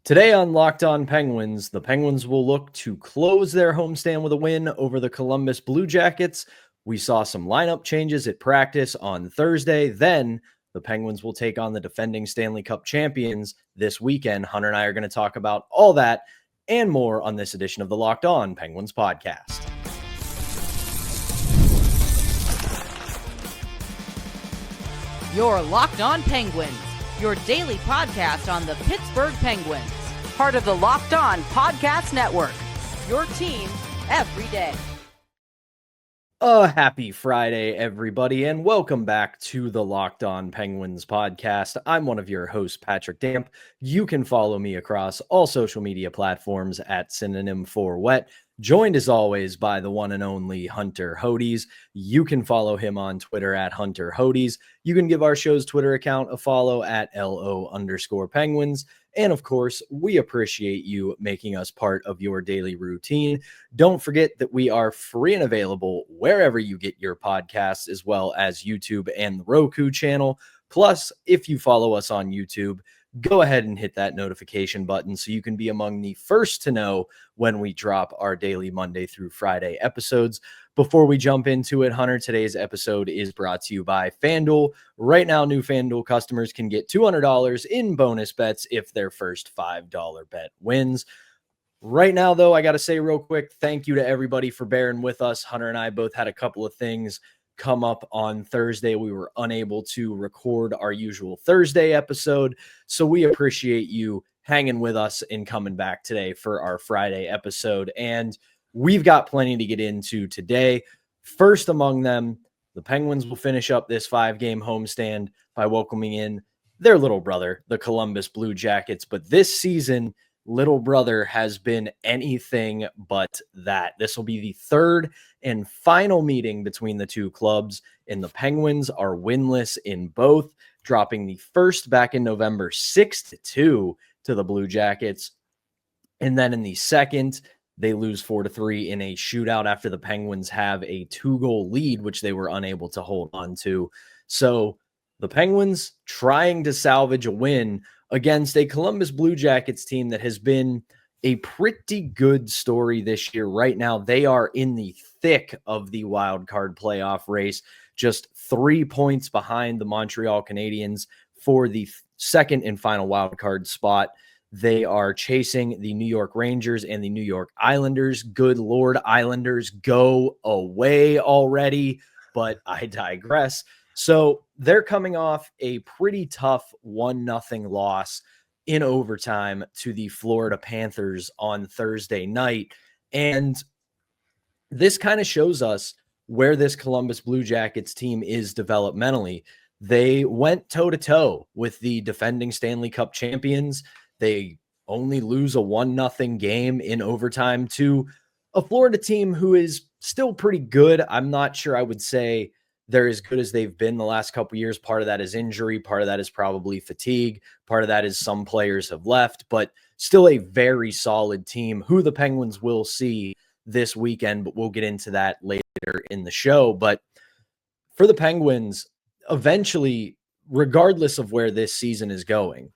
Today on Locked On Penguins, the Penguins will look to close their homestand with a win over the Columbus Blue Jackets. We saw some lineup changes at practice on Thursday. Then the Penguins will take on the defending Stanley Cup champions this weekend. Hunter and I are going to talk about all that and more on this edition of the Locked On Penguins podcast. You're Locked On Penguins, your daily podcast on the Pittsburgh Penguins, part of the Locked On Podcast Network, your team every day. Happy Friday, everybody, and welcome back to the Locked On Penguins podcast. I'm one of your hosts, Patrick Damp. You can follow me across all social media platforms at synonym for wet. Joined as always by the one and only Hunter Hodes. You can follow him on Twitter at Hunter Hodes. You can give our show's Twitter account a follow at LO_Penguins. And of course, we appreciate you making us part of your daily routine. Don't forget that we are free and available wherever you get your podcasts, as well as YouTube and the Roku channel. Plus, if you follow us on YouTube, go ahead and hit that notification button so you can be among the first to know when we drop our daily Monday through Friday episodes. Before we jump into it, Hunter, today's episode is brought to you by FanDuel. Right now, new FanDuel customers can get $200 in bonus bets if their first $5 bet wins. Right now, though, I got to say real quick, thank you to everybody for bearing with us. Hunter and I both had a couple of things come up on Thursday. We were unable to record our usual Thursday episode, so we appreciate you hanging with us and coming back today for our Friday episode. And we've got plenty to get into today. First among them, the Penguins will finish up this 5-game homestand by welcoming in their little brother, the Columbus Blue Jackets. But this season, little brother has been anything but that. This will be the third and final meeting between the two clubs, and the Penguins are winless in both, dropping the first back in November 6-2 to the Blue Jackets. And then in the second, they lose 4-3 in a shootout after the Penguins have a 2-goal lead, which they were unable to hold on to. So the Penguins trying to salvage a win against a Columbus Blue Jackets team that has been a pretty good story this year. Right now, they are in the thick of the wild card playoff race, just 3 points behind the Montreal Canadiens for the second and final wild card spot. They are chasing the New York Rangers and the New York Islanders. Good Lord, Islanders, go away already, but I digress. So they're coming off a pretty tough 1-0 loss in overtime to the Florida Panthers on Thursday night. And this kind of shows us where this Columbus Blue Jackets team is developmentally. They went toe-to-toe with the defending Stanley Cup champions. They only lose a 1-0 game in overtime to a Florida team who is still pretty good. I'm not sure I would say they're as good as they've been the last couple of years. Part of that is injury. Part of that is probably fatigue. Part of that is some players have left, but still a very solid team who the Penguins will see this weekend, but we'll get into that later in the show. But for the Penguins, eventually, regardless of where this season is going,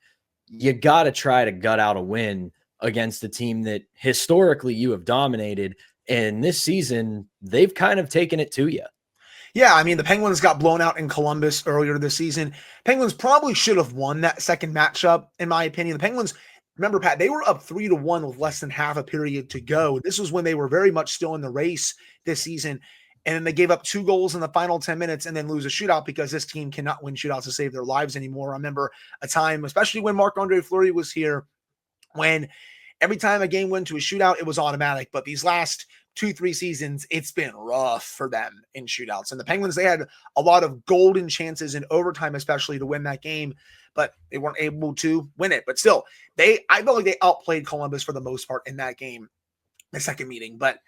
you got to try to gut out a win against a team that historically you have dominated. And this season, they've kind of taken it to you. Yeah, I mean, the Penguins got blown out in Columbus earlier this season. Penguins probably should have won that second matchup, in my opinion. The Penguins, remember, Pat, they were up 3-1 with less than half a period to go. This was when they were very much still in the race this season. And then they gave up 2 goals in the final 10 minutes and then lose a shootout because this team cannot win shootouts to save their lives anymore. I remember a time, especially when Marc-Andre Fleury was here, when every time a game went to a shootout, it was automatic. But these last 2-3 seasons, it's been rough for them in shootouts. And the Penguins, they had a lot of golden chances in overtime, especially to win that game, but they weren't able to win it. But still, I felt like they outplayed Columbus for the most part in that game, the second meeting. But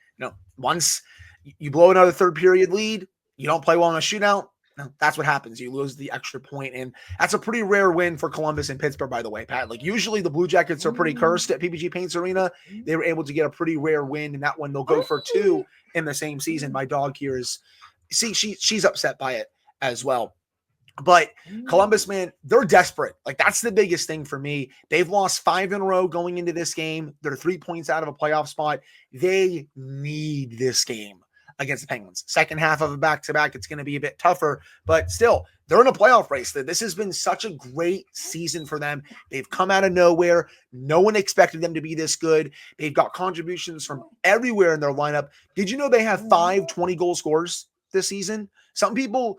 once you blow another third period lead, you don't play well in a shootout, that's what happens. You lose the extra point, and that's a pretty rare win for Columbus and Pittsburgh, by the way, Pat. Like, usually the Blue Jackets are pretty cursed at PPG Paints Arena. They were able to get a pretty rare win, and that one they'll go for 2 in the same season. My dog here she's upset by it as well. But Columbus, man, they're desperate. Like, that's the biggest thing for me. They've lost 5 in a row going into this game. They're 3 points out of a playoff spot. They need this game against the Penguins. Second half of a back-to-back, it's going to be a bit tougher, but still, they're in a playoff race. This has been such a great season for them. They've come out of nowhere. No one expected them to be this good. They've got contributions from everywhere in their lineup. Did you know they have 5 20-goal scorers this season? Some people,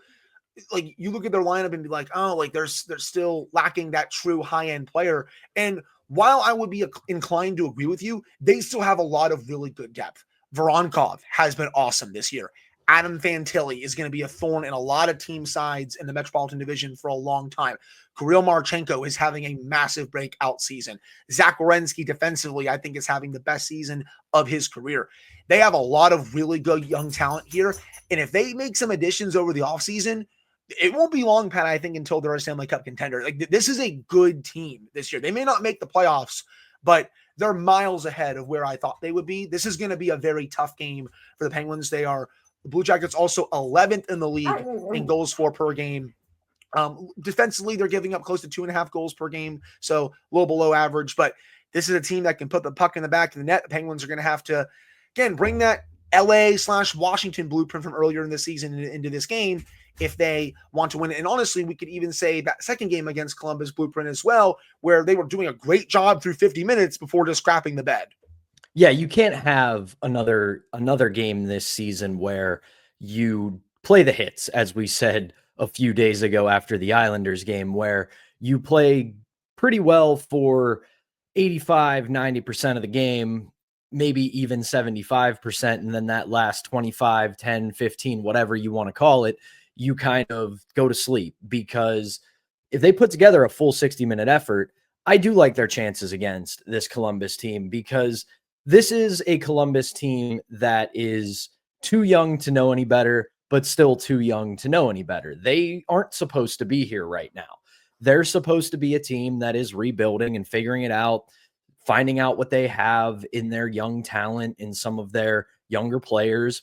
like, you look at their lineup and be like, oh, like they're still lacking that true high-end player. And while I would be inclined to agree with you, they still have a lot of really good depth. Voronkov has been awesome this year. Adam Fantilli is going to be a thorn in a lot of team sides in the Metropolitan Division for a long time. Kirill Marchenko is having a massive breakout season. Zach Werenski defensively, I think, is having the best season of his career. They have a lot of really good young talent here. And if they make some additions over the offseason, it won't be long, Pat, I think, until they're a Stanley Cup contender. Like, this is a good team this year. They may not make the playoffs, but they're miles ahead of where I thought they would be. This is going to be a very tough game for the Penguins. They are the Blue Jackets also 11th in the league in goals for per game. Defensively, they're giving up close to 2.5 goals per game, so a little below average. But this is a team that can put the puck in the back of the net. The Penguins are going to have to, again, bring that LA/Washington blueprint from earlier in the season into this game if they want to win it. And honestly, we could even say that second game against Columbus blueprint as well, where they were doing a great job through 50 minutes before just scrapping the bed. Yeah, you can't have another game this season where you play the hits, as we said a few days ago after the Islanders game, where you play pretty well for 85, 90% of the game, maybe even 75%. And then that last 25, 10, 15, whatever you want to call it, you kind of go to sleep. Because if they put together a full 60-minute effort, I do like their chances against this Columbus team, because this is a Columbus team that is too young to know any better, but still too young to know any better. They aren't supposed to be here right now. They're supposed to be a team that is rebuilding and figuring it out, finding out what they have in their young talent, in some of their younger players.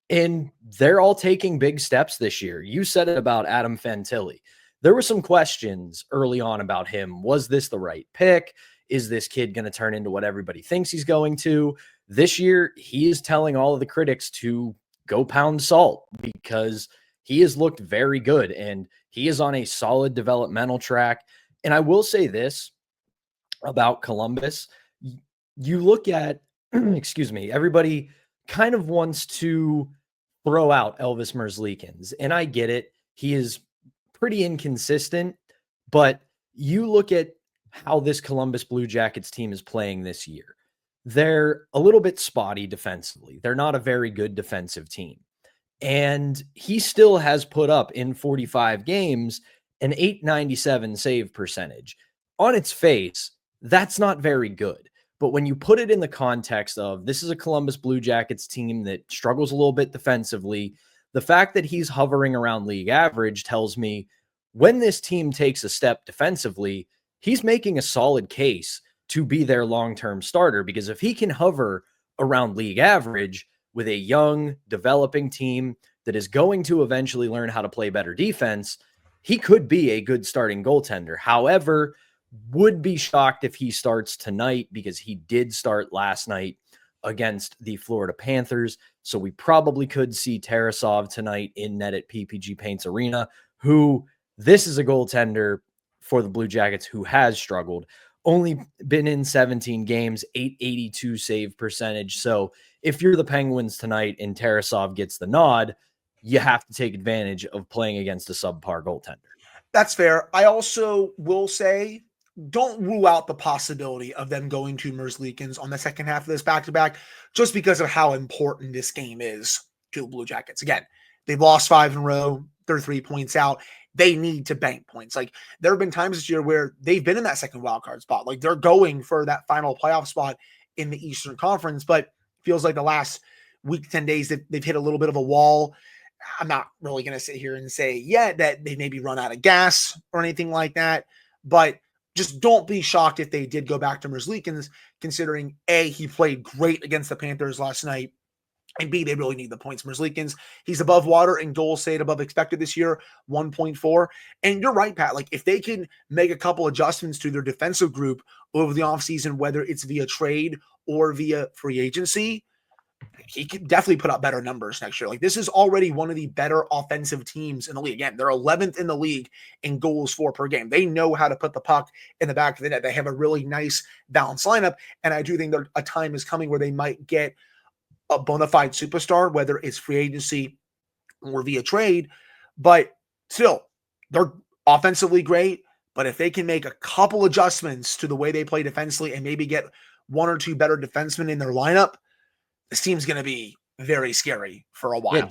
And they're all taking big steps this year. You said it about Adam Fantilli. There were some questions early on about him. Was this the right pick? Is this kid going to turn into what everybody thinks he's going to? This year, he is telling all of the critics to go pound salt, because he has looked very good and he is on a solid developmental track. And I will say this about Columbus. You look at, excuse me, everybody kind of wants to throw out Elvis Merzlikins, and I get it. He is pretty inconsistent, but you look at how this Columbus Blue Jackets team is playing this year. They're a little bit spotty defensively. They're not a very good defensive team. And he still has put up in 45 games an .897 save percentage. On its face, that's not very good. But when you put it in the context of this is a Columbus Blue Jackets team that struggles a little bit defensively, the fact that he's hovering around league average tells me when this team takes a step defensively, he's making a solid case to be their long-term starter, because if he can hover around league average with a young, developing team that is going to eventually learn how to play better defense, he could be a good starting goaltender. However, would be shocked if he starts tonight, because he did start last night against the Florida Panthers. So we probably could see Tarasov tonight in net at PPG Paints Arena, who this is a goaltender for the Blue Jackets who has struggled. Only been in 17 games, .882 save percentage. So if you're the Penguins tonight and Tarasov gets the nod, you have to take advantage of playing against a subpar goaltender. That's fair. I also will say, don't rule out the possibility of them going to Merzlikins on the second half of this back-to-back, just because of how important this game is to the Blue Jackets. Again, they've lost 5 in a row. They're 3 points out. They need to bank points. Like, there have been times this year where they've been in that second wildcard spot. Like, they're going for that final playoff spot in the Eastern Conference, but feels like the last week, 10 days, they've hit a little bit of a wall. I'm not really going to sit here and say yet that they maybe run out of gas or anything like that, but just don't be shocked if they did go back to Merzlikins, considering A, he played great against the Panthers last night, And B, they really need the points. Merzlikins, he's above water in goals saved above expected this year, 1.4. And you're right, Pat. Like, if they can make a couple adjustments to their defensive group over the offseason, whether it's via trade or via free agency, he could definitely put up better numbers next year. Like, this is already one of the better offensive teams in the league. Again, they're 11th in the league in goals for per game. They know how to put the puck in the back of the net. They have a really nice balanced lineup. And I do think a time is coming where they might get a bona fide superstar, whether it's free agency or via trade. But still, they're offensively great. But if they can make a couple adjustments to the way they play defensively and maybe get one or two better defensemen in their lineup, this team's going to be very scary for a while. Yeah,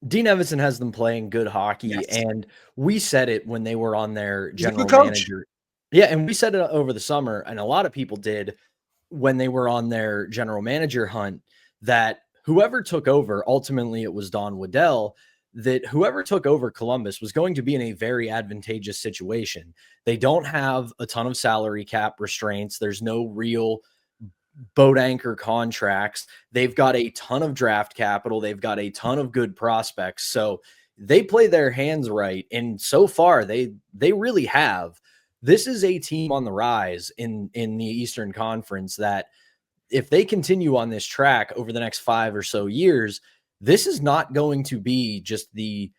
Dean Evison has them playing good hockey, yes. And we said it when they were on their general manager. Yeah, and we said it over the summer, and a lot of people did when they were on their general manager hunt, that whoever took over, ultimately it was Don Waddell, that whoever took over Columbus was going to be in a very advantageous situation. They don't have a ton of salary cap restraints. There's no real boat anchor contracts. They've got a ton of draft capital. They've got a ton of good prospects. So they play their hands right. And so far they really have. This is a team on the rise in the Eastern Conference that if they continue on this track over the next 5 or so years, this is not going to be just the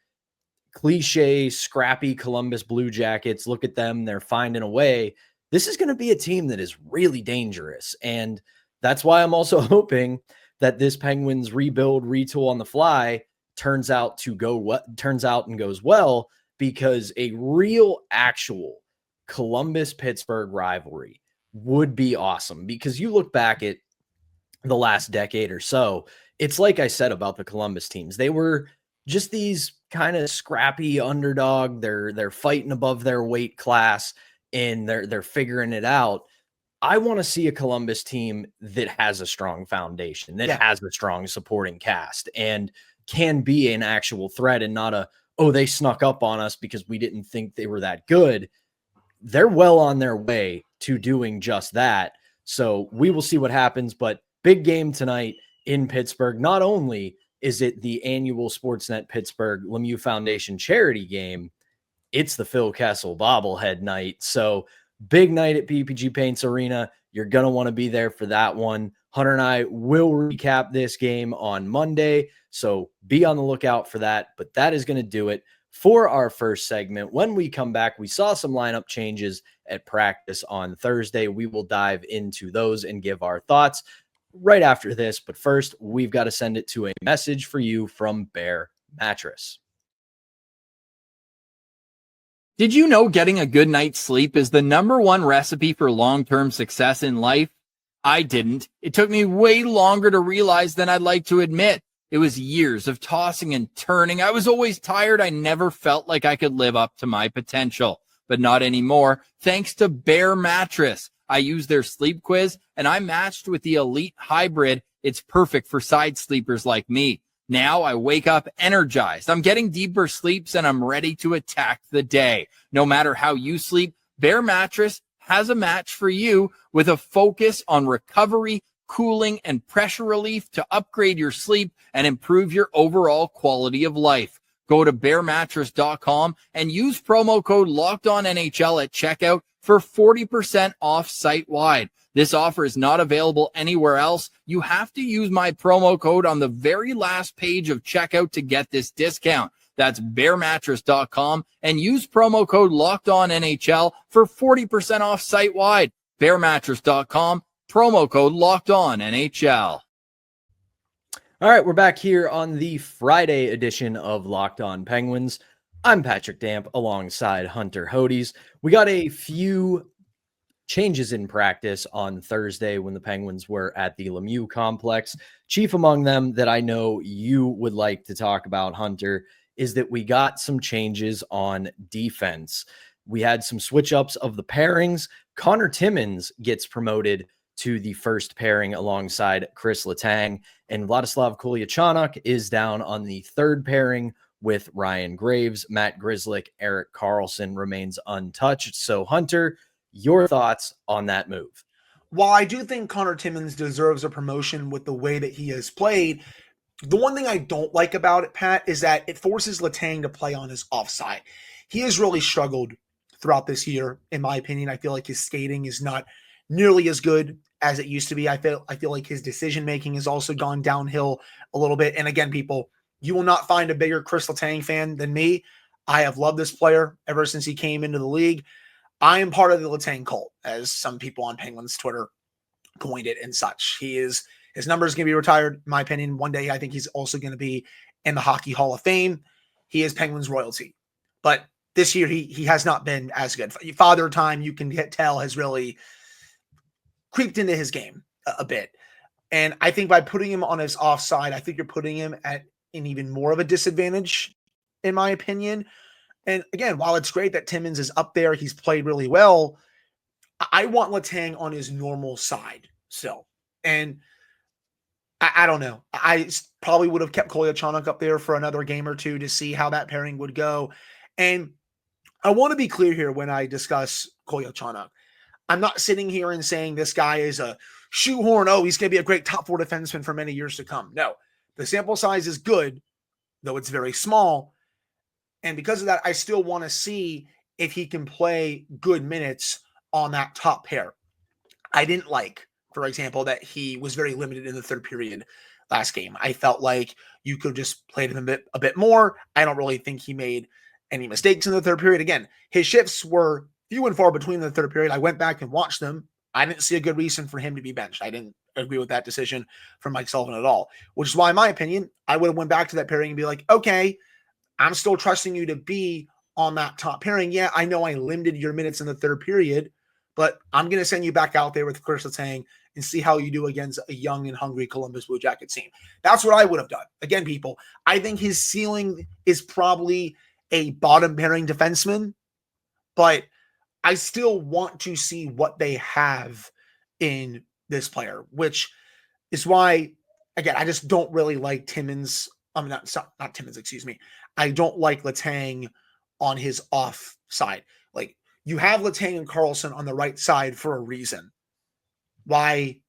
cliche, scrappy Columbus Blue Jackets. Look at them. They're finding a way. This is going to be a team that is really dangerous. And that's why I'm also hoping that this Penguins rebuild, retool on the fly turns out and goes well, because a real actual Columbus-Pittsburgh rivalry would be awesome. Because you look back at the last decade or so, it's like I said about the Columbus teams. They were just these kind of scrappy underdog. They're fighting above their weight class and they're figuring it out. I want to see a Columbus team that has a strong foundation, that has a strong supporting cast, and can be an actual threat and not they snuck up on us because we didn't think they were that good. They're well on their way to doing just that. So we will see what happens, but big game tonight in Pittsburgh. Not only is it the annual Sportsnet Pittsburgh Lemieux Foundation charity game, it's the Phil Kessel bobblehead night. So big night at PPG Paints Arena. You're going to want to be there for that one. Hunter and I will recap this game on Monday, so be on the lookout for that. But that is going to do it for our first segment. When we come back, we saw some lineup changes at practice on Thursday. We will dive into those and give our thoughts right after this. But first, we've got to send it to a message for you from Bear Mattress. Did you know getting a good night's sleep is the #1 recipe for long-term success in life? I didn't. It took me way longer to realize than I'd like to admit. It was years of tossing and turning. I was always tired. I never felt like I could live up to my potential, but not anymore. Thanks to Bear Mattress. I used their sleep quiz and I matched with the Elite Hybrid. It's perfect for side sleepers like me. Now I wake up energized. I'm getting deeper sleeps and I'm ready to attack the day. No matter how you sleep, Bear Mattress has a match for you with a focus on recovery, cooling, and pressure relief to upgrade your sleep and improve your overall quality of life. Go to bearmattress.com and use promo code LOCKEDONNHL at checkout for 40% off site-wide. This offer is not available anywhere else. You have to use my promo code on the very last page of checkout to get this discount. That's bearmattress.com and use promo code LOCKEDONNHL for 40% off site-wide. Bearmattress.com, promo code LOCKEDONNHL. All right, we're back here on the Friday edition of Locked On Penguins. I'm Patrick Damp alongside Hunter Hodes. We got a few changes in practice on Thursday when the Penguins were at the Lemieux complex. Chief among them that I know you would like to talk about, Hunter, is that we got some changes on defense. We had some switch ups of the pairings. Connor Timmins gets promoted to the first pairing alongside Chris Letang, and Vladislav Kolyachonok is down on the third pairing with Ryan Graves. Matt Grzelcyk, Erik Karlsson remains untouched. So Hunter, your thoughts on that move? while I do think Connor Timmins deserves a promotion with the way that he has played, the one thing I don't like about it, Pat, is that it forces Letang to play on his offside. He has really struggled throughout this year, in my opinion. I feel like his skating is not nearly as good as it used to be. I feel like his decision making has also gone downhill a little bit. And again, people, you will not find a bigger Chris Letang fan than me. I have loved this player ever since he came into the league. I am part of the Letang cult, as some people on Penguins Twitter coined it and such. His number is going to be retired, in my opinion. One day, I think he's also going to be in the Hockey Hall of Fame. He is Penguins royalty. But this year, he has not been as good. Father Time, you can tell, has really creeped into his game a bit. And I think by putting him on his offside, I think you're putting him at an even more of a disadvantage, in my opinion. And again, while it's great that Timmins is up there, he's played really well, I want Letang on his normal side still. And I don't know. I probably would have kept Kolyachonok up there for another game or two to see how that pairing would go. And I want to be clear here when I discuss Kolyachonok. I'm not sitting here and saying this guy is a shoehorn. Oh, he's going to be a great top four defenseman for many years to come. No, the sample size is good, though it's very small. And because of that, I still want to see if he can play good minutes on that top pair. I didn't like, for example, that he was very limited in the third period last game. I felt like you could just play him a bit more. I don't really think he made any mistakes in the third period. Again, his shifts were few and far between the third period. I went back and watched them. I didn't see a good reason for him to be benched. I didn't agree with that decision from Mike Sullivan at all, which is why, in my opinion, I would have went back to that pairing and be like, okay, I'm still trusting you to be on that top pairing. Yeah, I know I limited your minutes in the third period, but I'm going to send you back out there with Chris Letang and see how you do against a young and hungry Columbus Blue Jackets team. That's what I would have done. Again, people, I think his ceiling is probably a bottom pairing defenseman, but I still want to see what they have in this player, which is why, again, I just don't really like Timmins. I'm not Timmins, excuse me. I don't like Letang on his off side. Like, you have Letang and Carlson on the right side for a reason. Why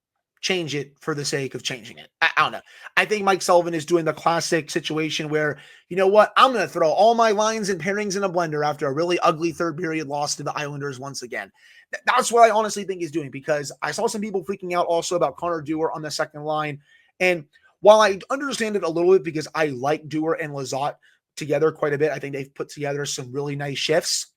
change it for the sake of changing it? I don't know. I think Mike Sullivan is doing the classic situation where, you know what, I'm going to throw all my lines and pairings in a blender after a really ugly third period loss to the Islanders once again. That's what I honestly think he's doing, because I saw some people freaking out also about Connor Dewar on the second line. And while I understand it a little bit because I like Dewar and Lizotte together quite a bit, I think they've put together some really nice shifts.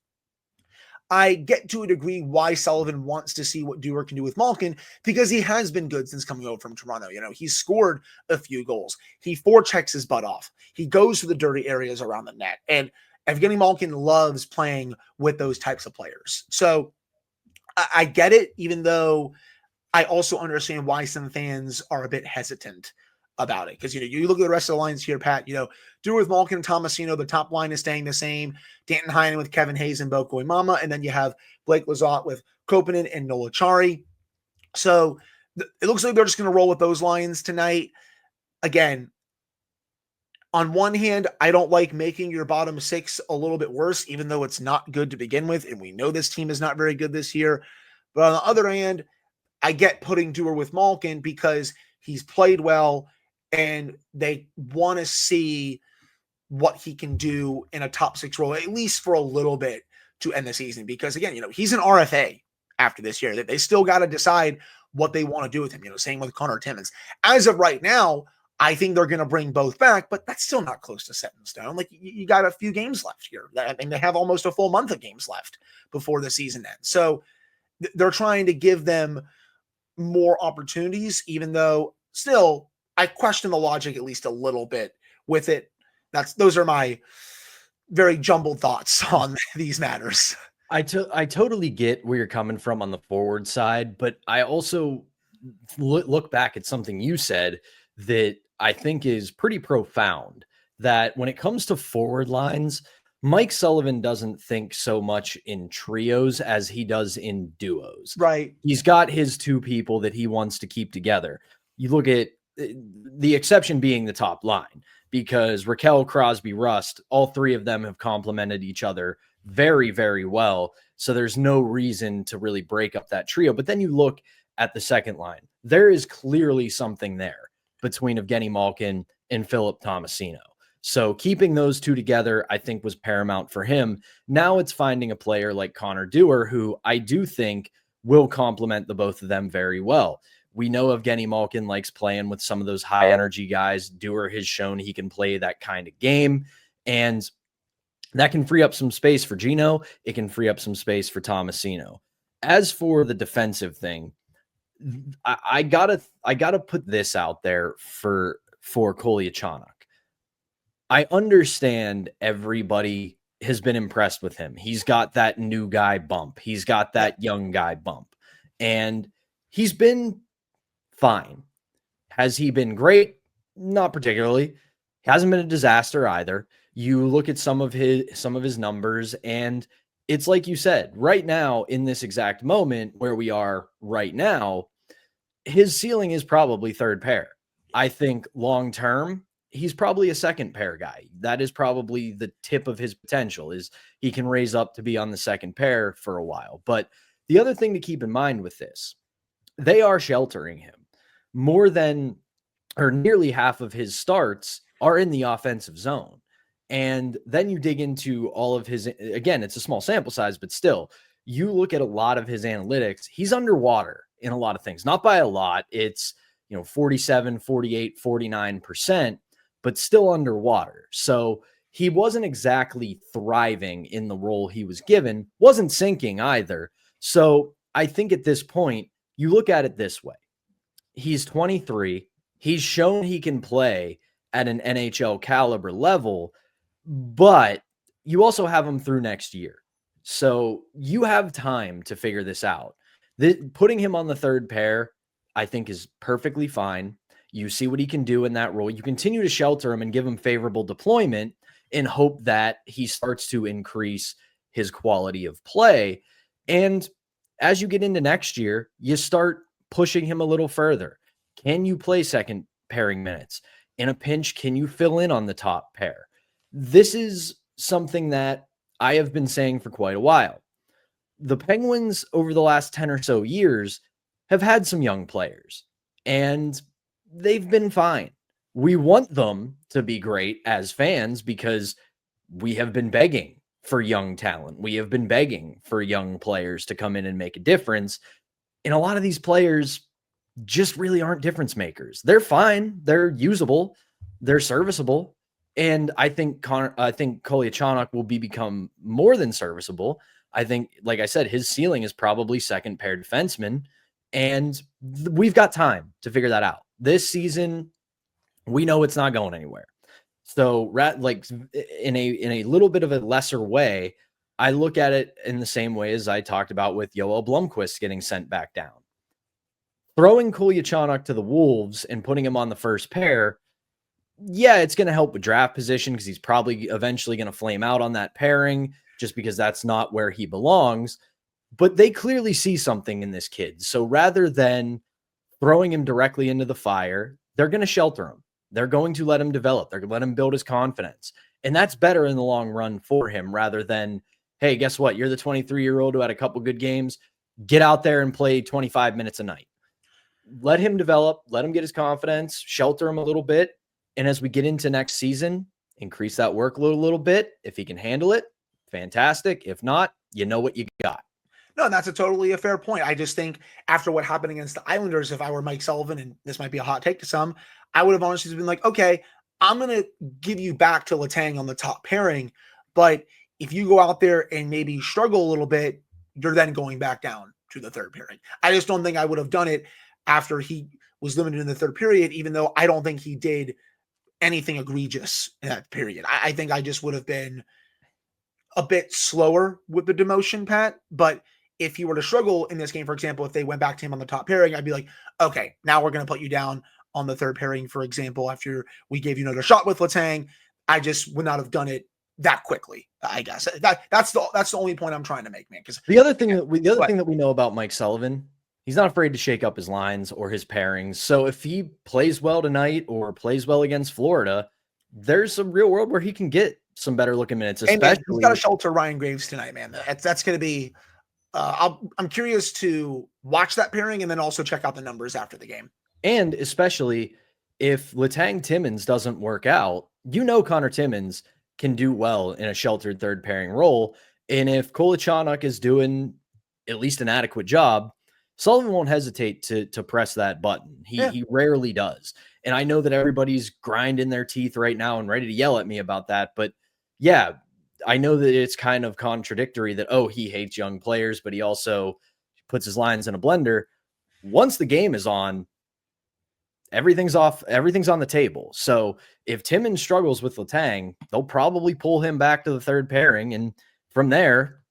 I get to a degree why Sullivan wants to see what Dewar can do with Malkin, because he has been good since coming over from Toronto. You know, he's scored a few goals. He forechecks his butt off. He goes to the dirty areas around the net. And Evgeny Malkin loves playing with those types of players. So I get it, even though I also understand why some fans are a bit hesitant about it. Because, you know, you look at the rest of the lines here, Pat, you know, Dewar with Malkin and Tomasino, the top line is staying the same. Danton Heinen with Kevin Hayes and Boko Imama. And then you have Blake Lizotte with Kopanen and Nola Chari. So it looks like they're just going to roll with those lines tonight. Again, on one hand, I don't like making your bottom six a little bit worse, even though it's not good to begin with. And we know this team is not very good this year. But on the other hand, I get putting Dewar with Malkin because he's played well and they want to see what he can do in a top six role, at least for a little bit to end the season. Because again, you know, he's an RFA after this year. They still got to decide what they want to do with him. You know, same with Connor Timmins. As of right now, I think they're going to bring both back, but that's still not close to set in stone. Like, you got a few games left here. I think they have almost a full month of games left before the season ends. So they're trying to give them more opportunities, even though still I question the logic at least a little bit with it. Those are my very jumbled thoughts on these matters. I totally get where you're coming from on the forward side, but I also look back at something you said that I think is pretty profound, that when it comes to forward lines, Mike Sullivan doesn't think so much in trios as he does in duos. Right. He's got his two people that he wants to keep together. You look at the exception being the top line, because Raquel, Crosby, Rust, all three of them have complemented each other very, very well. So there's no reason to really break up that trio. But then you look at the second line. There is clearly something there between Evgeny Malkin and Philip Tomasino. So keeping those two together, I think, was paramount for him. Now it's finding a player like Connor Dewar, who I do think will complement the both of them very well. We know Evgeny Malkin likes playing with some of those high energy guys. Dewar has shown he can play that kind of game, and that can free up some space for Gino. It can free up some space for Tomasino. As for the defensive thing, I gotta put this out there for Kolyachonok. I understand everybody has been impressed with him. He's got that new guy bump. He's got that young guy bump, and he's been fine. Has he been great? Not particularly. Hasn't been a disaster either. You look at some of his numbers, and it's like you said, right now in this exact moment where we are right now, his ceiling is probably third pair. I think long term, he's probably a second pair guy. That is probably the tip of his potential, is he can raise up to be on the second pair for a while. But the other thing to keep in mind with this, they are sheltering him. More than, or nearly half of his starts are in the offensive zone. And then you dig into all of his, again, it's a small sample size, but still, you look at a lot of his analytics, he's underwater in a lot of things, not by a lot. It's, 47, 48, 49%, but still underwater. So he wasn't exactly thriving in the role he was given, wasn't sinking either. So I think at this point, you look at it this way. He's 23. He's shown he can play at an NHL caliber level, but you also have him through next year. So you have time to figure this out. Putting him on the third pair, I think, is perfectly fine. You see what he can do in that role. You continue to shelter him and give him favorable deployment in hope that he starts to increase his quality of play. And as you get into next year, you start pushing him a little further. Can you play second pairing minutes? In a pinch, can you fill in on the top pair? This is something that I have been saying for quite a while. The Penguins over the last 10 or so years have had some young players, and they've been fine. We want them to be great as fans because we have been begging for young talent. We have been begging for young players to come in and make a difference. And a lot of these players just really aren't difference makers. They're fine. They're usable. They're serviceable. And I think Kolyachonok will become more than serviceable. I think, like I said, his ceiling is probably second pair defenseman, and we've got time to figure that out. This season, we know it's not going anywhere. So, like in a little bit of a lesser way, I look at it in the same way as I talked about with Yoel Blomqvist getting sent back down. Throwing Kolyachonok to the Wolves and putting him on the first pair, yeah, it's going to help with draft position because he's probably eventually going to flame out on that pairing just because that's not where he belongs. But they clearly see something in this kid. So rather than throwing him directly into the fire, they're going to shelter him. They're going to let him develop. They're going to let him build his confidence. And that's better in the long run for him rather than, hey, guess what? You're the 23-year-old who had a couple good games. Get out there and play 25 minutes a night. Let him develop. Let him get his confidence. Shelter him a little bit. And as we get into next season, increase that workload a little bit. If he can handle it, fantastic. If not, you know what you got. No, that's a totally a fair point. I just think after what happened against the Islanders, if I were Mike Sullivan, and this might be a hot take to some, I would have honestly been like, okay, I'm going to give you back to Letang on the top pairing. But if you go out there and maybe struggle a little bit, you're then going back down to the third pairing. I just don't think I would have done it after he was limited in the third period, even though I don't think he did anything egregious in that period. I think I just would have been a bit slower with the demotion, Pat. But if he were to struggle in this game, for example, if they went back to him on the top pairing, I'd be like, okay, now we're going to put you down on the third pairing, for example, after we gave you another shot with Letang. I just would not have done it that quickly, I guess. That's the only point I'm trying to make, man. Because the other thing that we know about Mike Sullivan, he's not afraid to shake up his lines or his pairings. So if he plays well tonight or plays well against Florida, there's a real world where he can get some better looking minutes. Especially, he's got to shelter Ryan Graves tonight, man. That's going to be I'm curious to watch that pairing and then also check out the numbers after the game. And especially if Letang Timmins doesn't work out, Connor Timmins can do well in a sheltered third pairing role. And if Kolachanuk is doing at least an adequate job, Sullivan won't hesitate to press that button. He rarely does. And I know that everybody's grinding their teeth right now and ready to yell at me about that. But yeah, I know that it's kind of contradictory that, he hates young players, but he also puts his lines in a blender. Once the game is on, everything's off. Everything's on the table. So if Timmins struggles with Letang, they'll probably pull him back to the third pairing. And from there,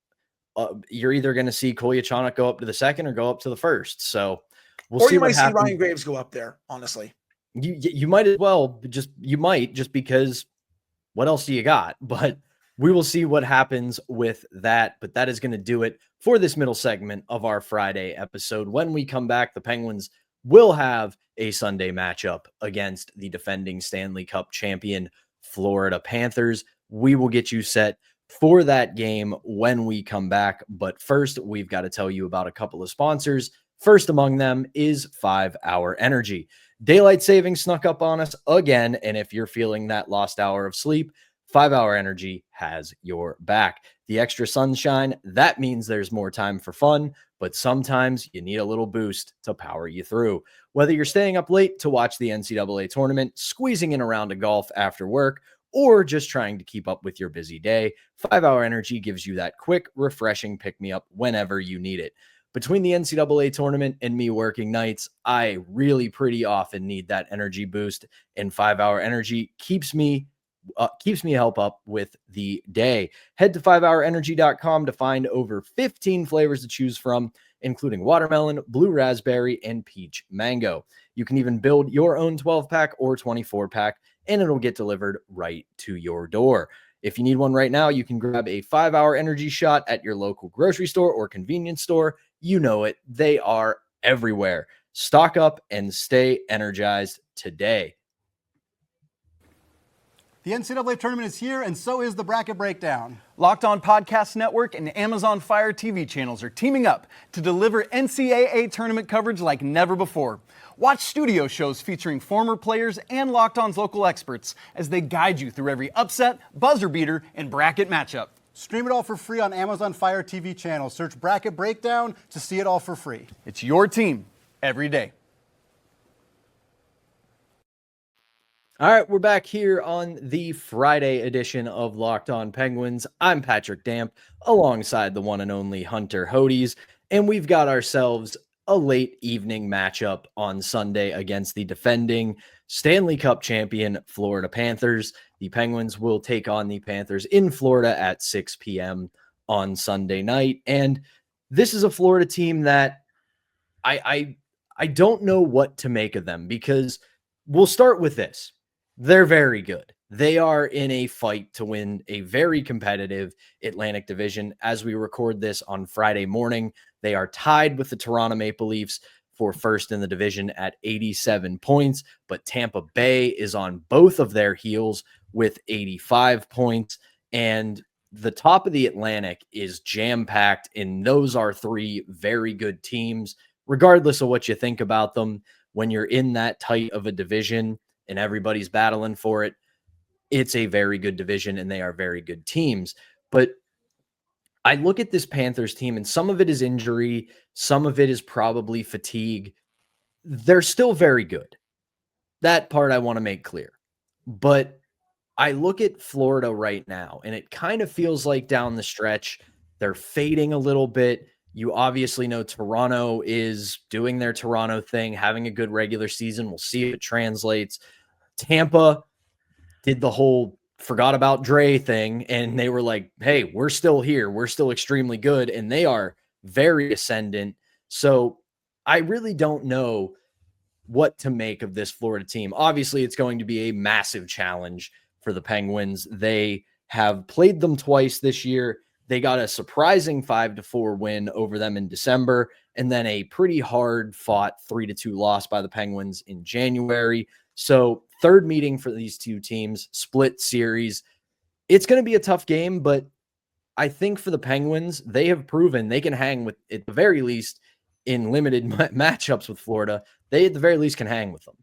you're either going to see Kolachanuk go up to the second or go up to the first. So we'll see. Or you might see Ryan Graves go up there, honestly. You might as well, just because what else do you got? But we will see what happens with that. But that is going to do it for this middle segment of our Friday episode. When we come back, the Penguins will have a Sunday matchup against the defending Stanley Cup champion Florida Panthers. We will get you set for that game when we come back. But first, we've got to tell you about a couple of sponsors. First among them is 5 Hour Energy. Daylight savings snuck up on us again, and if you're feeling that lost hour of sleep, 5 Hour Energy has your back. The extra sunshine, that means there's more time for fun, but sometimes you need a little boost to power you through. Whether you're staying up late to watch the NCAA tournament, squeezing in a round of golf after work, or just trying to keep up with your busy day, 5 Hour Energy gives you that quick, refreshing pick-me-up whenever you need it. Between the NCAA tournament and me working nights, I really pretty often need that energy boost, and 5 Hour Energy keeps me help up with the day. Head to 5hourenergy.com to find over 15 flavors to choose from, including watermelon, blue raspberry, and peach mango. You can even build your own 12-pack or 24-pack, and it'll get delivered right to your door. If you need one right now, you can grab a 5 Hour Energy shot at your local grocery store or convenience store. You know it. They are everywhere. Stock up and stay energized today. The NCAA tournament is here, and so is the Bracket Breakdown. Locked On Podcast Network and Amazon Fire TV channels are teaming up to deliver NCAA tournament coverage like never before. Watch studio shows featuring former players and Locked On's local experts as they guide you through every upset, buzzer beater, and bracket matchup. Stream it all for free on Amazon Fire TV channel. Search Bracket Breakdown to see it all for free. It's your team every day. All right, we're back here on the Friday edition of Locked On Penguins. I'm Patrick Damp alongside the one and only Hunter Hodes, and we've got ourselves a late evening matchup on Sunday against the defending Stanley Cup champion Florida Panthers. The Penguins will take on the Panthers in Florida at 6 p.m. on Sunday night. And this is a Florida team that I don't know what to make of them, because we'll start with this. They're very good. They are in a fight to win a very competitive Atlantic Division. As we record this on Friday morning, they are tied with the Toronto Maple Leafs for first in the division at 87 points, but Tampa Bay is on both of their heels with 85 points, and the top of the Atlantic is jam-packed, and those are three very good teams. Regardless of what you think about them, when you're in that tight of a division and everybody's battling for it, it's a very good division, and they are very good teams. But I look at this Panthers team, and some of it is injury, some of it is probably fatigue. They're still very good. That part I want to make clear. But I look at Florida right now, and it kind of feels like down the stretch, they're fading a little bit. You obviously know Toronto is doing their Toronto thing, having a good regular season. We'll see if it translates. Tampa did the whole forgot about Dre thing, and they were like, hey, we're still here. We're still extremely good, and they are very ascendant. So I really don't know what to make of this Florida team. Obviously, it's going to be a massive challenge for the Penguins. They have played them twice this year. They got a surprising 5-4 win over them in December, and then a pretty hard-fought 3-2 loss by the Penguins in January. So third meeting for these two teams, split series. It's going to be a tough game, but I think for the Penguins, they have proven they can hang with, at the very least, in limited matchups with Florida. They at the very least can hang with them.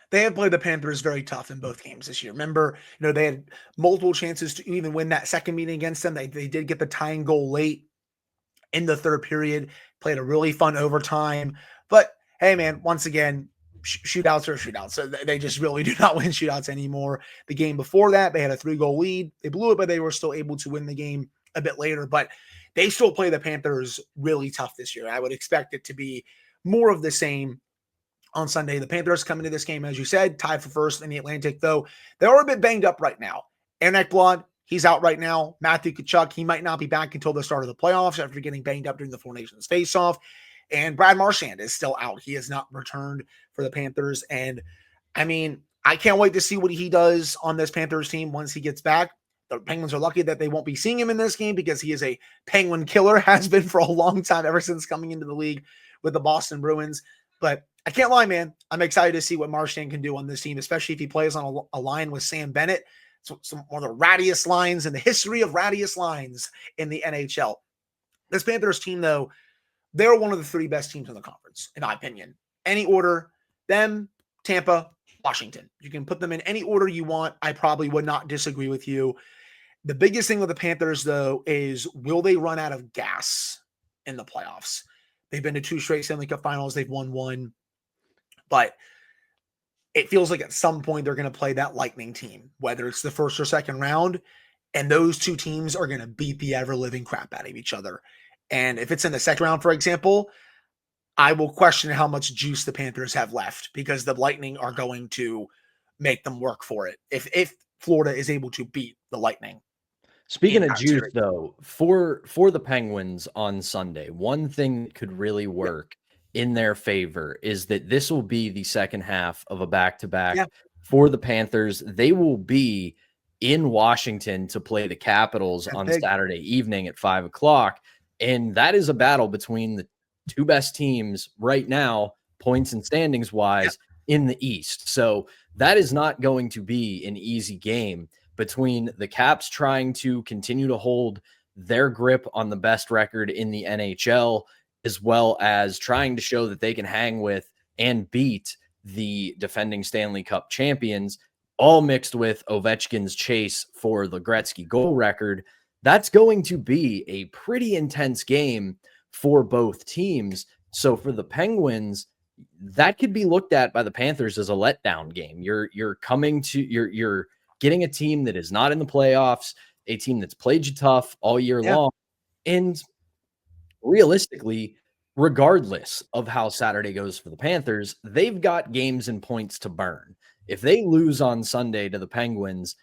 They have played the Panthers very tough in both games this year. Remember, they had multiple chances to even win that second meeting against them. They did get the tying goal late in the third period, played a really fun overtime. But hey, man, once again, shootouts are shootouts. So they just really do not win shootouts anymore. The game before that, they had a 3-goal lead. They blew it, but they were still able to win the game a bit later. But they still play the Panthers really tough this year. I would expect it to be more of the same on Sunday. The Panthers come into this game, as you said, tied for first in the Atlantic, though they are a bit banged up right now. Aaron Ekblad, he's out right now. Matthew Tkachuk, he might not be back until the start of the playoffs after getting banged up during the Four Nations face-off. And Brad Marchand is still out. He has not returned for the Panthers. And I mean, I can't wait to see what he does on this Panthers team once he gets back. The Penguins are lucky that they won't be seeing him in this game because he is a Penguin killer, has been for a long time, ever since coming into the league with the Boston Bruins. But I can't lie, man. I'm excited to see what Marchand can do on this team, especially if he plays on a line with Sam Bennett. It's one of the rattiest lines in the history of rattiest lines in the NHL. This Panthers team, though, they're one of the 3 best teams in the conference, in my opinion. Any order, them, Tampa, Washington. You can put them in any order you want. I probably would not disagree with you. The biggest thing with the Panthers, though, is will they run out of gas in the playoffs? They've been to 2 straight Stanley Cup finals. They've won 1. But it feels like at some point they're going to play that Lightning team, whether it's the first or second round, and those 2 teams are going to beat the ever-living crap out of each other. And if it's in the second round, for example, I will question how much juice the Panthers have left because the Lightning are going to make them work for it if Florida is able to beat the Lightning. Speaking of juice, though, for the Penguins on Sunday, one thing that could really work in their favor is that this will be the second half of a back-to-back for the Panthers. They will be in Washington to play the Capitals on Saturday evening at 5:00. And that is a battle between the 2 best teams right now, points and standings wise, in the East. So that is not going to be an easy game between the Caps trying to continue to hold their grip on the best record in the NHL, as well as trying to show that they can hang with and beat the defending Stanley Cup champions, all mixed with Ovechkin's chase for the Gretzky goal record. That's going to be a pretty intense game for both teams. So for the Penguins, that could be looked at by the Panthers as a letdown game. You're getting a team that is not in the playoffs, a team that's played you tough all year long. And realistically, regardless of how Saturday goes for the Panthers, they've got games and points to burn. If they lose on Sunday to the Penguins,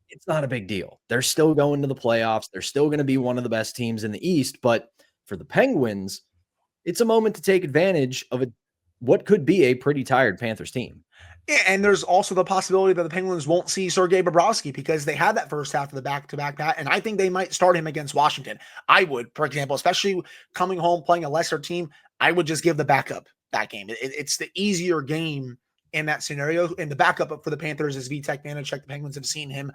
it's not a big deal. They're still going to the playoffs. They're still going to be one of the best teams in the East. But for the Penguins, it's a moment to take advantage of what could be a pretty tired Panthers team. Yeah, and there's also the possibility that the Penguins won't see Sergei Bobrovsky because they had that first half of the back-to-back, and I think they might start him against Washington. I would, for example, especially coming home playing a lesser team, I would just give the backup that game. It's the easier game in that scenario, and the backup for the Panthers is Vitek Vanacek. The Penguins have seen him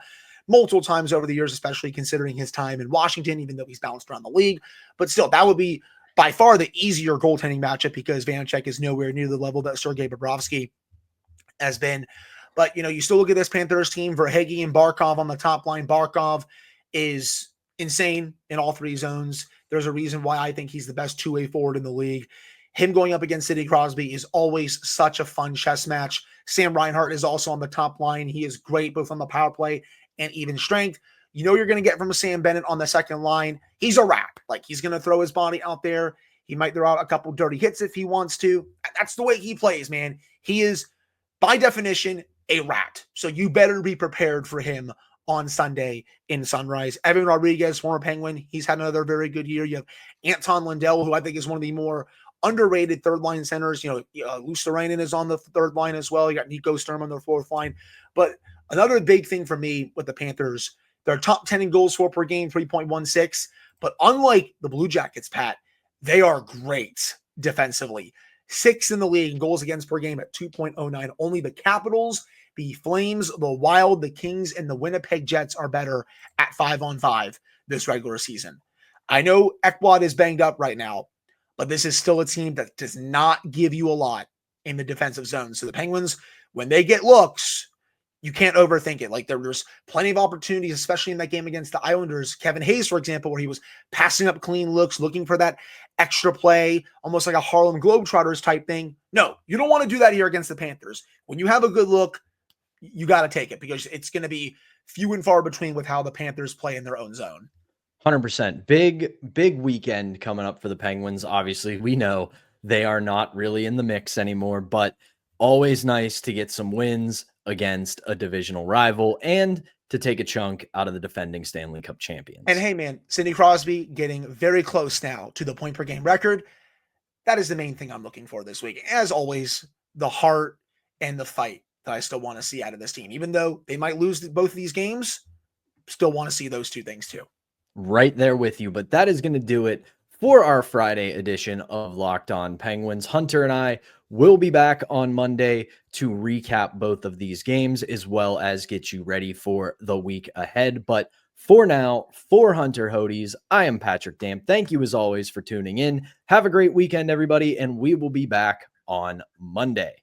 multiple times over the years, especially considering his time in Washington, even though he's bounced around the league. But still, that would be by far the easier goaltending matchup because Vanacek is nowhere near the level that Sergei Bobrovsky has been. But, you still look at this Panthers team, Verhaeghe and Barkov on the top line. Barkov is insane in all 3 zones. There's a reason why I think he's the best 2-way forward in the league. Him going up against Sidney Crosby is always such a fun chess match. Sam Reinhart is also on the top line. He is great both on the power play and even strength. You're going to get from Sam Bennett on the second line. He's a rat. He's going to throw his body out there. He might throw out a couple dirty hits if he wants to. That's the way he plays, man. He is, by definition, a rat. So you better be prepared for him on Sunday in Sunrise. Evan Rodriguez, former Penguin, he's had another very good year. You have Anton Lundell, who I think is one of the more underrated third-line centers. Luosterainen is on the third line as well. You got Nico Sturm on the fourth line. But another big thing for me with the Panthers, they're top 10 in goals for per game, 3.16. But unlike the Blue Jackets, Pat, they are great defensively. 6th in the league in goals against per game at 2.09. Only the Capitals, the Flames, the Wild, the Kings, and the Winnipeg Jets are better at 5-on-5 this regular season. I know Ekblad is banged up right now, but this is still a team that does not give you a lot in the defensive zone. So the Penguins, when they get looks, you can't overthink it. Like there's plenty of opportunities, especially in that game against the Islanders. Kevin Hayes, for example, where he was passing up clean looks, looking for that extra play, almost like a Harlem Globetrotters type thing. No, you don't want to do that here against the Panthers. When you have a good look, you got to take it because it's going to be few and far between with how the Panthers play in their own zone. 100%. Big weekend coming up for the Penguins. Obviously, we know they are not really in the mix anymore, but always nice to get some wins against a divisional rival and to take a chunk out of the defending Stanley Cup champions. And hey, man, Sidney Crosby getting very close now to the point per game record. That is the main thing I'm looking for this week. As always, the heart and the fight that I still want to see out of this team. Even though they might lose both of these games, still want to see those two things too. Right there with you. But that is going to do it for our Friday edition of Locked On Penguins. Hunter and I will be back on Monday to recap both of these games as well as get you ready for the week ahead. But for now, for Hunter Hodes, I am Patrick Damp. Thank you as always for tuning in. Have a great weekend, everybody, and we will be back on Monday.